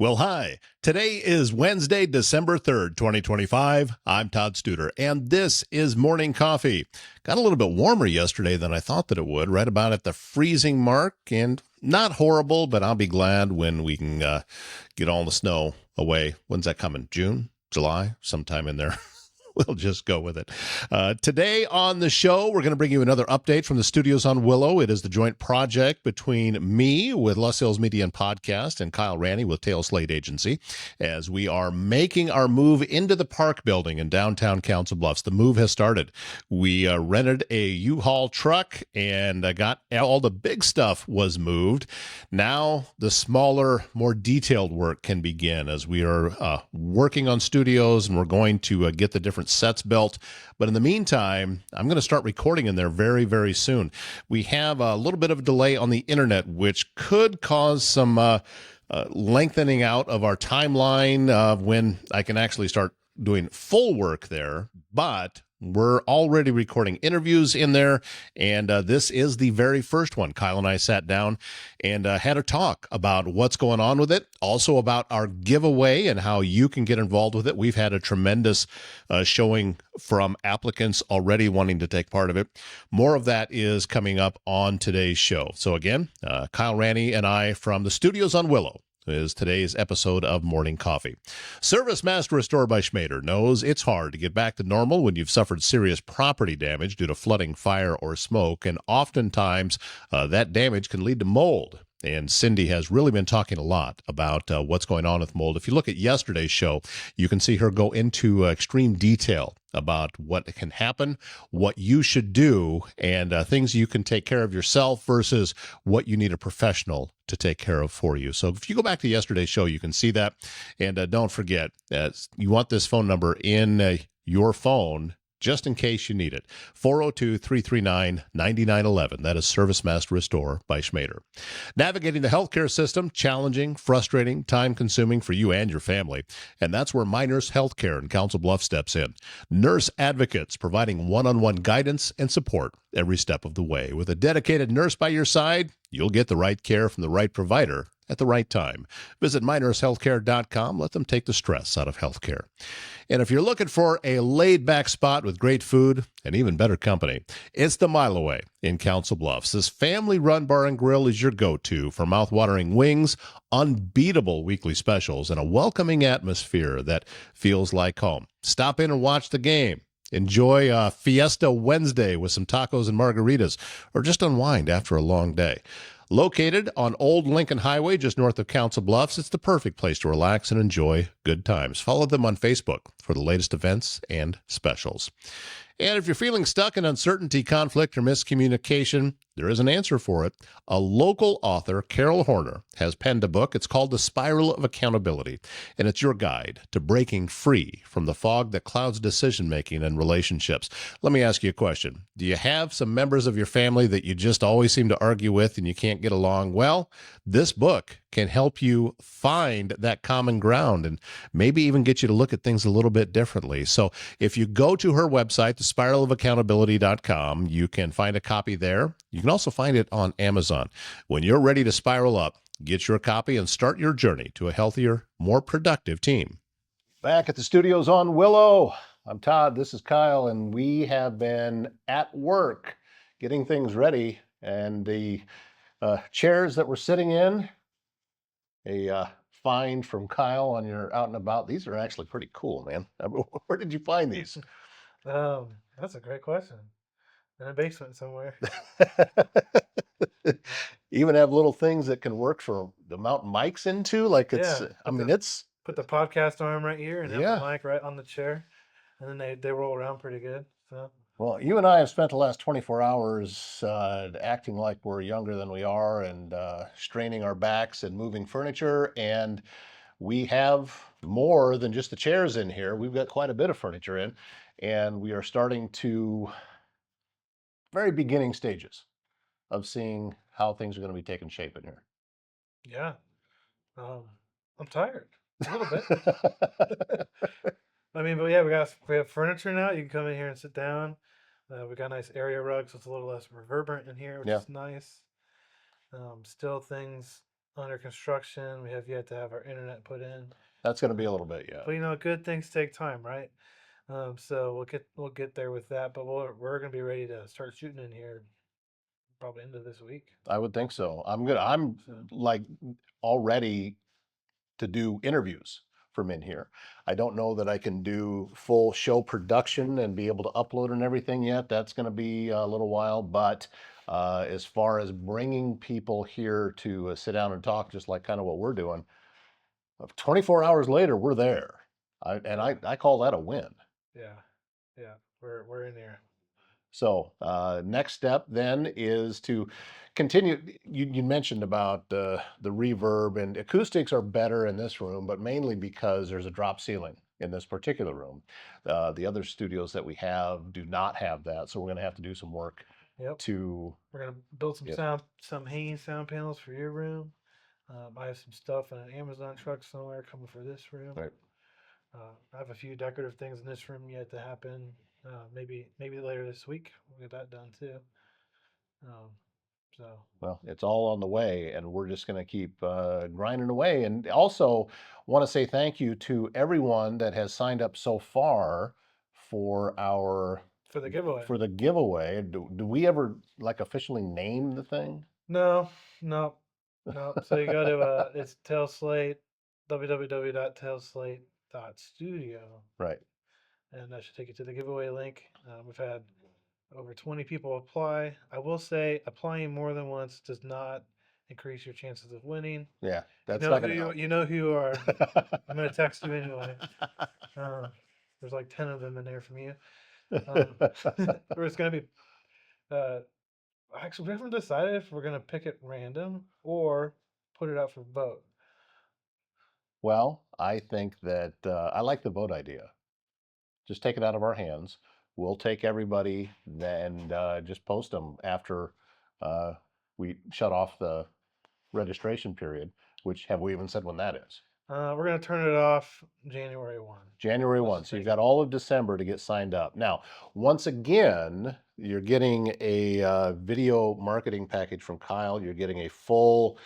Well, hi. Today is Wednesday, December 3rd, 2025. I'm Todd Studer, and this is Morning Coffee. Got a little bit warmer yesterday than I thought that it would, right about at the freezing mark, and not horrible, but I'll be glad when we can get all the snow away. When's that coming? June? July? Sometime in there. We'll just go with it. Today on the show, we're going to bring you another update from the studios on Willow. It is the joint project between me with Los Hills Media and Podcast and Kyle Ranney with Tail Slate Agency as we are making our move into the park building in downtown Council Bluffs. The move has started. We rented a U-Haul truck and got all the big stuff was moved. Now the smaller, more detailed work can begin as we are working on studios and we're going to get the different sets built. But in the meantime, I'm going to start recording in there very, very soon. We have a little bit of a delay on the internet, which could cause some lengthening out of our timeline of when I can actually start doing full work there. But we're already recording interviews in there, and this is the very first one. Kyle and I sat down and had a talk about what's going on with it, also about our giveaway and how you can get involved with it. We've had a tremendous showing from applicants already wanting to take part of it. More of that is coming up on today's show. So again, Kyle Ranney and I from the studios on Willow is today's episode of Morning Coffee. Service Master Restore by Schmader knows it's hard to get back to normal when you've suffered serious property damage due to flooding, fire, or smoke, and oftentimes that damage can lead to mold. And Cindy has really been talking a lot about what's going on with mold. If you look at yesterday's show, you can see her go into extreme detail about what can happen, what you should do, and things you can take care of yourself versus what you need a professional to take care of for you. So if you go back to yesterday's show, you can see that. And don't forget, you want this phone number in your phone just in case you need it. 402-339-9911. That is Service Master Restore by Schmader. Navigating the healthcare system, challenging, frustrating, time-consuming for you and your family. And that's where My Nurse Healthcare in Council Bluffs steps in. Nurse advocates providing one-on-one guidance and support every step of the way. With a dedicated nurse by your side, you'll get the right care from the right provider at the right time. Visit mynursehealthcare.com. Let them take the stress out of healthcare. And if you're looking for a laid-back spot with great food and even better company, it's the Mile Away in Council Bluffs. This family-run bar and grill is your go-to for mouth-watering wings, unbeatable weekly specials, and a welcoming atmosphere that feels like home. Stop in and watch the game. Enjoy Fiesta Wednesday with some tacos and margaritas, or just unwind after a long day. Located on Old Lincoln Highway, just north of Council Bluffs, it's the perfect place to relax and enjoy good times. Follow them on Facebook for the latest events and specials. And if you're feeling stuck in uncertainty, conflict, or miscommunication, there is an answer for it. A local author, Carol Horner, has penned a book. It's called The Spiral of Accountability, and it's your guide to breaking free from the fog that clouds decision-making and relationships. Let me ask you a question. Do you have some members of your family that you just always seem to argue with and you can't get along? Well, this book can help you find that common ground and maybe even get you to look at things a little bit differently. So if you go to her website, thespiralofaccountability.com, you can find a copy there. You can also find it on Amazon. When you're ready to spiral up, get your copy and start your journey to a healthier, more productive team. Back at the studios on Willow, I'm Todd, this is Kyle, and we have been at work getting things ready. And the chairs that we're sitting in, a find from Kyle on your out and about. These are actually pretty cool, man. Where did you find these? That's a great question. In a basement somewhere. Even have little things that can work for the mount mics into. Like it's, Yeah, I mean, it's put the podcast arm right here and have yeah. the mic right on the chair, and then they roll around pretty good. So Well, you and I have spent the last 24 hours acting like we're younger than we are and straining our backs and moving furniture. And we have more than just the chairs in here. We've got quite a bit of furniture in, and we are starting to very beginning stages of seeing how things are going to be taking shape in here. yeah, I'm tired a little bit. I mean, but yeah, we have furniture now. You can come in here and sit down. We got a nice area rug, so it's a little less reverberant in here, which Yeah. is nice. Still things under construction. We have yet to have our internet put in. That's going to be a little bit, yeah. But good things take time, right? So we'll get there with that. But we're gonna be ready to start shooting in here probably end of this week. I would think so. I'm So like already to do interviews from in here. I don't know that I can do full show production and be able to upload and everything yet. That's going to be a little while, but as far as bringing people here to sit down and talk, just like kind of what we're doing, 24 hours later, we're there. I call that a win. yeah, yeah, we're in here. So next step then is to continue. You mentioned about the reverb, and acoustics are better in this room, but mainly because there's a drop ceiling in this particular room. The other studios that we have do not have that, so we're going to have to do some work Yep. to. We're gonna build some Yes. some hanging sound panels for your room. I have some stuff in an Amazon truck somewhere coming for this room. Right. I have a few decorative things in this room yet to happen. Maybe later this week we'll get that done too. Um, so Well, it's all on the way, and we're just going to keep grinding away. And also, want to say thank you to everyone that has signed up so far for our for the giveaway. for the giveaway. Do we ever like officially name the thing? No, no, no. So you go to it's Tailslate, www.tailslate.studio, Right. and that should take you to the giveaway link. We've had over 20 people apply. I will say applying more than once does not increase your chances of winning. Yeah, You that's know not who going to help. you know who you are. I'm gonna text you anyway. There's like 10 of them in there from you. Or it's gonna be. Uh, Actually, we haven't decided if we're gonna pick it random or put it out for vote. Well, I think that I like the vote idea. Just take it out of our hands. We'll take everybody and just post them after uh, we shut off the registration period, which have we even said when that is? We're gonna turn it off January 1. January Let's 1. just So you've make got it. all of December to get signed up. Now, once again, you're getting a video marketing package from Kyle. You're getting a full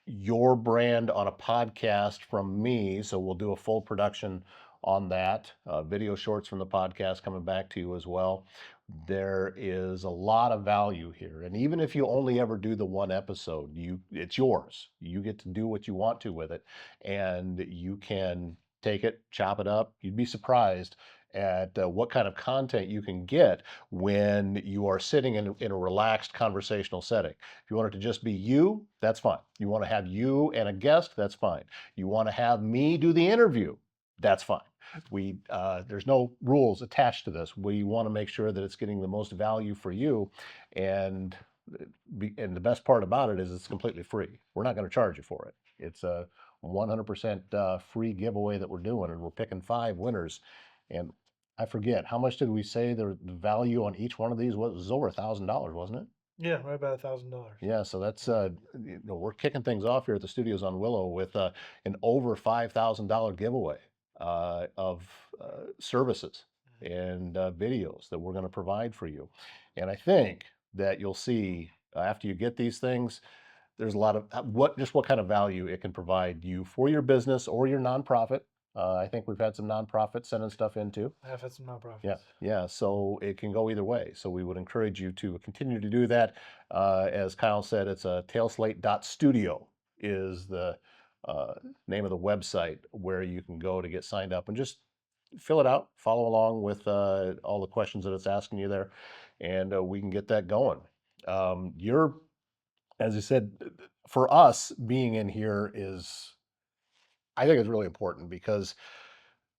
your brand on a podcast from me. So we'll do a full production on that. Video shorts from the podcast coming back to you as well. There is a lot of value here. And even if you only ever do the one episode, it's yours. You get to do what you want to with it. And you can take it, chop it up. You'd be surprised at what kind of content you can get when you are sitting in a relaxed conversational setting. If you want it to just be you, that's fine. You want to have you and a guest, that's fine. You want to have me do the interview, that's fine. There's no rules attached to this. We want to make sure that it's getting the most value for you, and and the best part about it is it's completely free. We're not going to charge you for it. It's a 100% free giveaway that we're doing, and we're picking 5 winners. And I forget how much did we say the value on each one of these was over $1,000, wasn't it? Yeah, right about $1,000. Yeah, so that's we're kicking things off here at the studios on Willow with an over $5,000 giveaway of services and videos that we're going to provide for you. And I think that you'll see after you get these things, there's a lot of what kind of value it can provide you for your business or your nonprofit. I think we've had some nonprofits sending stuff in too. I have had some nonprofits. Yeah, yeah. So it can go either way. So we would encourage you to continue to do that. As Kyle said, it's a tailslate.studio is the name of the website where you can go to get signed up and just fill it out, follow along with all the questions that it's asking you there, and we can get that going. As I said, for us being in here I think it's really important because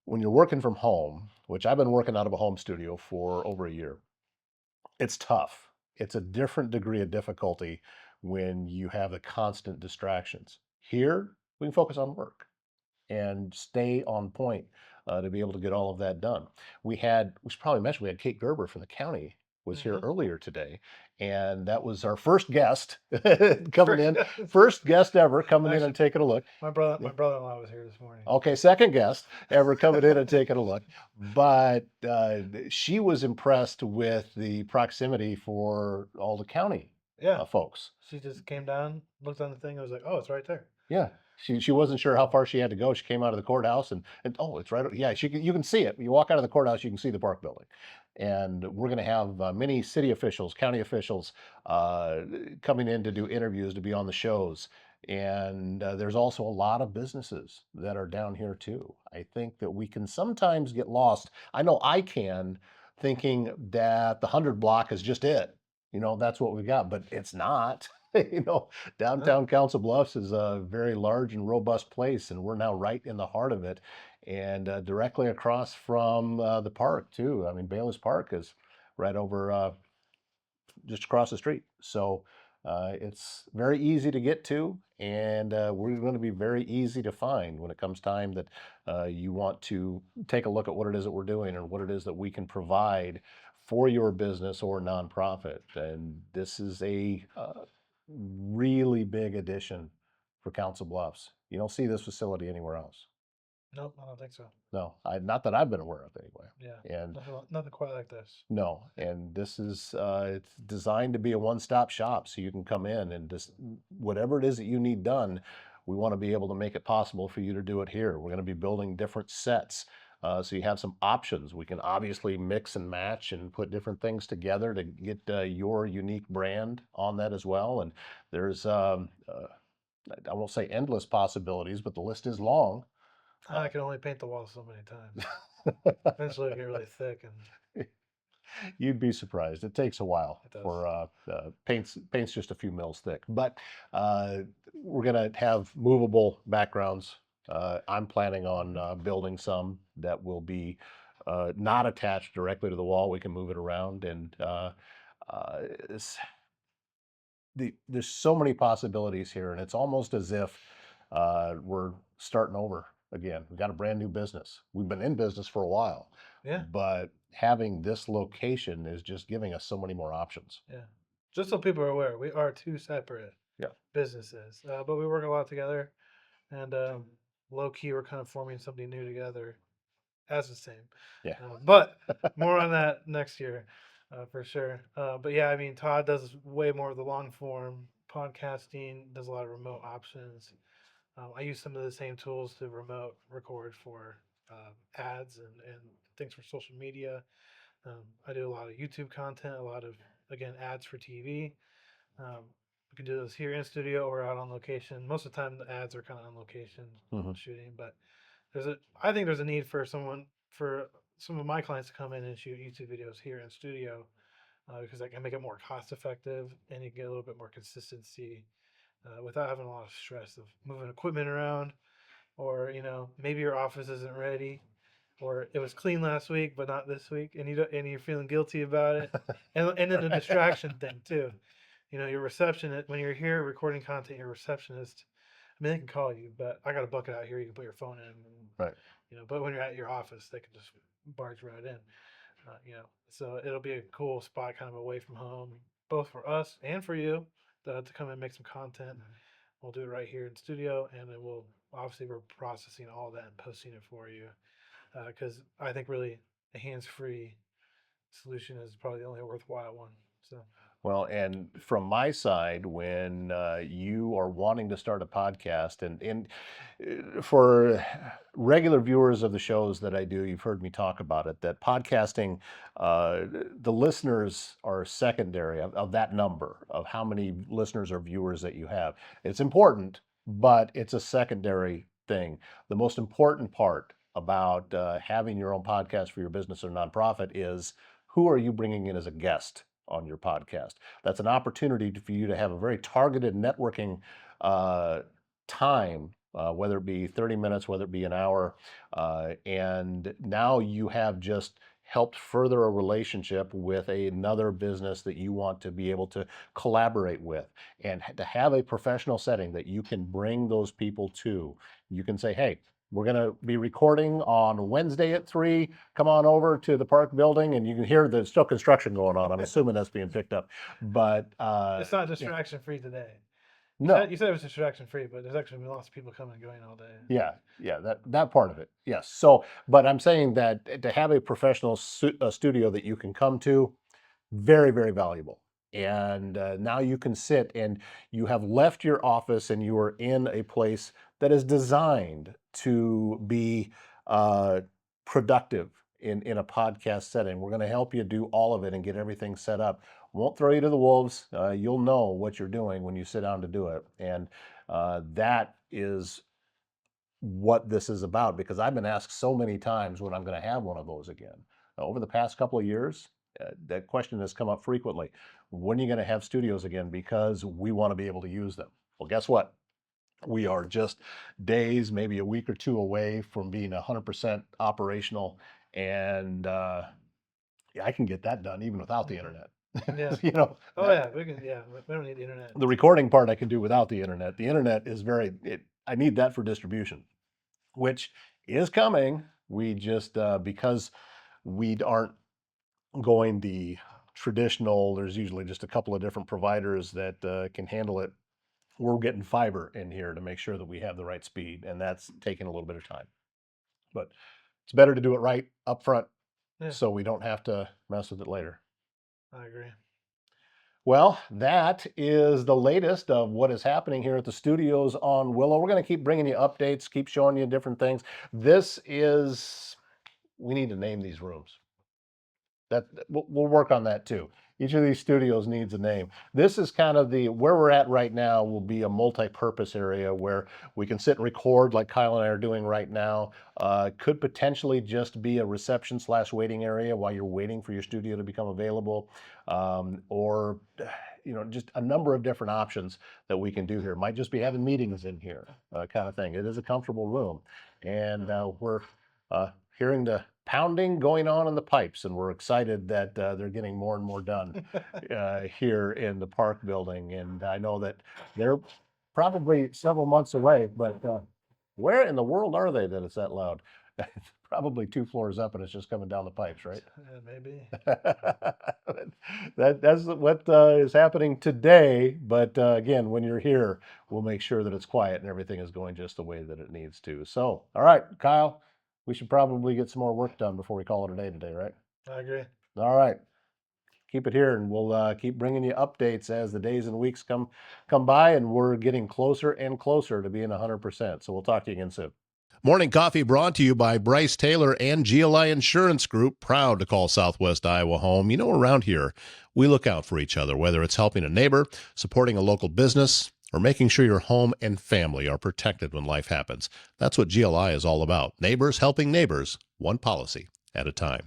when you're working from home, which I've been working out of a home studio for over a year, it's tough. It's a different degree of difficulty when you have the constant distractions. Here, we can focus on work and stay on point to be able to get all of that done. We should probably mention, we had Kate Gerber from the county was here earlier today, and that was our first guest coming in. First guest ever coming in and taking a look. My brother-in-law was here this morning. Okay, second guest ever coming in and taking a look. But she was impressed with the proximity for all the county Yeah. folks. She just came down, looked on the thing, and was like, "Oh, it's right there." Yeah. She wasn't sure how far she had to go. She came out of the courthouse and oh, it's right. Yeah, you can see it. You walk out of the courthouse, you can see the park building. And we're going to have many city officials, county officials uh, coming in to do interviews, to be on the shows. And there's also a lot of businesses that are down here too. I think that we can sometimes get lost. I know I can, thinking that the 100 block is just it. That's what we got, but it's not. you know, No. Downtown Council Bluffs is a very large and robust place, and we're now right in the heart of it, and directly across from the park too. I mean, Bayless Park is right over just across the street, so it's very easy to get to, and we're going to be very easy to find when it comes time that you want to take a look at what it is that we're doing and what it is that we can provide for your business or nonprofit. And this is a really big addition for Council Bluffs. You don't see this facility anywhere else. Nope, I don't think so. No, not that I've been aware of anyway. Yeah. And Nothing quite like this. no, and this is it's designed to be a one-stop shop, so you can come in and just whatever it is that you need done, we want to be able to make it possible for you to do it here. We're going to be building different sets. So you have some options. We can obviously mix and match and put different things together to get your unique brand on that as well. And there's, I won't say endless possibilities, but the list is long. I can only paint the wall so many times. Eventually, it'll get really thick, and You'd be surprised. It takes a while it does. for paint's just a few mils thick. But we're gonna have movable backgrounds. I'm planning on building some that will be not attached directly to the wall. We can move it around, and it's, there's so many possibilities here, and it's almost as if we're starting over again. We've got a brand new business. We've been in business for a while, Yeah. but having this location is just giving us so many more options. Yeah. Just so people are aware, we are two separate Yeah. businesses, but we work a lot together, and low key, we're kind of forming something new together as the same. Yeah. But more on that next year, for sure. But yeah, I mean, Todd does way more of the long form podcasting, does a lot of remote options. I use some of the same tools to remote record for ads and things for social media. I do a lot of YouTube content, a lot of, again, ads for TV. Um, we can do those here in studio or out on location. Most of the time, the ads are kind of on location Mhm. shooting, but I think there's a need for for some of my clients to come in and shoot YouTube videos here in studio, because I can make it more cost effective and you get a little bit more consistency without having a lot of stress of moving equipment around, or maybe your office isn't ready, or it was clean last week but not this week, and you're feeling guilty about it, and then the distraction thing too. Your receptionist, when you're here recording content, your receptionist, I mean, they can call you, but I got a bucket out here. You can put your phone in, and, Right. But when you're at your office, they can just barge right in. So it'll be a cool spot, kind of away from home, both for us and for you, to come and make some content. We'll do it right here in studio, and then we're processing all that and posting it for you, because I think really a hands-free solution is probably the only worthwhile one. So Well, and from my side, when you are wanting to start a podcast, and for regular viewers of the shows that I do, you've heard me talk about it, that podcasting, the listeners are secondary of that number of how many listeners or viewers that you have. It's important, but it's a secondary thing. The most important part about having your own podcast for your business or nonprofit is who are you bringing in as a guest on your podcast. That's an opportunity for you to have a very targeted networking uh, time, whether it be 30 minutes, whether it be an hour. And now you have just helped further a relationship with another business that you want to be able to collaborate with, and to have a professional setting that you can bring those people to. You can say, hey, we're going to be recording on Wednesday at 3. Come on over to the park building, and you can hear there's still construction going on. I'm assuming that's being picked up, but it's not yeah, distraction free today. no, You said it was distraction free, but there's actually been lots of people coming and going all day. yeah, that part of it, yes. So, but I'm saying that to have a professional studio that you can come to, very, very valuable. And now you can sit and you have left your office and you are in a place that is designed to be productive in a podcast setting. We're going to help you do all of it and get everything set up. Won't throw you to the wolves. You'll know what you're doing when you sit down to do it. And that is what this is about, because I've been asked so many times when I'm going to have one of those again. Over the past couple of years, that question has come up frequently. When are you going to have studios again? Because we want to be able to use them. Well, guess what? We are just days, maybe a week or two away from being 100% operational. And yeah, I can get that done even without the internet. Yeah. You know, Oh yeah, we can. Yeah, we don't need the internet. the recording part I can do without the internet. The internet is I need that for distribution, which is coming. We just, because we aren't going the traditional, there's usually just a couple of different providers that can handle it. We're getting fiber in here to make sure that we have the right speed, and that's taking a little bit of time. But it's better to do it right up front, Yeah, so we don't have to mess with it later. I agree. Well, that is the latest of what is happening here at the studios on Willow. We're going to keep bringing you updates, keep showing you different things. We need to name these rooms. We'll work on that too. Each of these studios needs a name. This is kind of where we're at right now will be a multi-purpose area where we can sit and record like Kyle and I are doing right now. Could potentially just be a reception/waiting area while you're waiting for your studio to become available, or just a number of different options that we can do here. Might just be having meetings in here, kind of thing. It is a comfortable room, and we're hearing the pounding going on in the pipes, and we're excited that they're getting more and more done here in the park building. And I know that they're probably several months away, but where in the world are they that it's that loud? Probably 2 floors up, and it's just coming down the pipes, right? Maybe. That's what is happening today. But again, when you're here, we'll make sure that it's quiet and everything is going just the way that it needs to. So, all right, Kyle, we should probably get some more work done before we call it a day today, right? I agree. All right. Keep it here, and we'll keep bringing you updates as the days and weeks come by, and we're getting closer and closer to being 100%. So we'll talk to you again soon. Morning Coffee brought to you by Bryce Taylor and GLI Insurance Group, proud to call Southwest Iowa home. You know, around here, we look out for each other, whether it's helping a neighbor, supporting a local business, or making sure your home and family are protected when life happens. That's what GLI is all about. Neighbors helping neighbors, one policy at a time.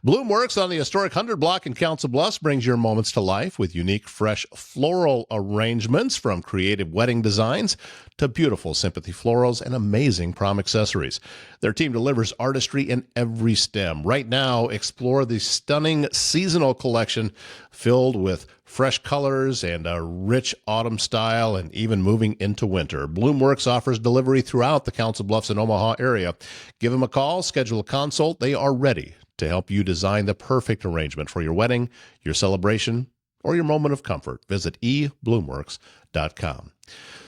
Bloomworks on the historic 100 block in Council Bluffs brings your moments to life with unique, fresh floral arrangements, from creative wedding designs to beautiful sympathy florals and amazing prom accessories. Their team delivers artistry in every stem. Right now, explore the stunning seasonal collection filled with fresh colors and a rich autumn style, and even moving into winter. Bloomworks offers delivery throughout the Council Bluffs and Omaha area. Give them a call, schedule a consult. They are ready to help you design the perfect arrangement for your wedding, your celebration, or your moment of comfort. Visit ebloomworks.com.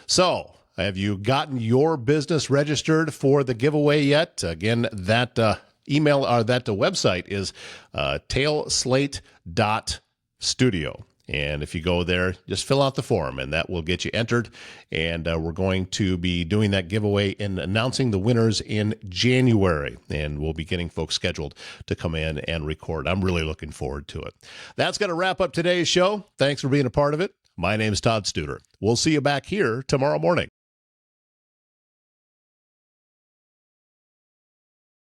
So, have you gotten your business registered for the giveaway yet? Again, that email or that website is tailslate.studio. And if you go there, just fill out the form, and that will get you entered. And we're going to be doing that giveaway and announcing the winners in January. And we'll be getting folks scheduled to come in and record. I'm really looking forward to it. That's going to wrap up today's show. Thanks for being a part of it. My name's Todd Studer. We'll see you back here tomorrow morning.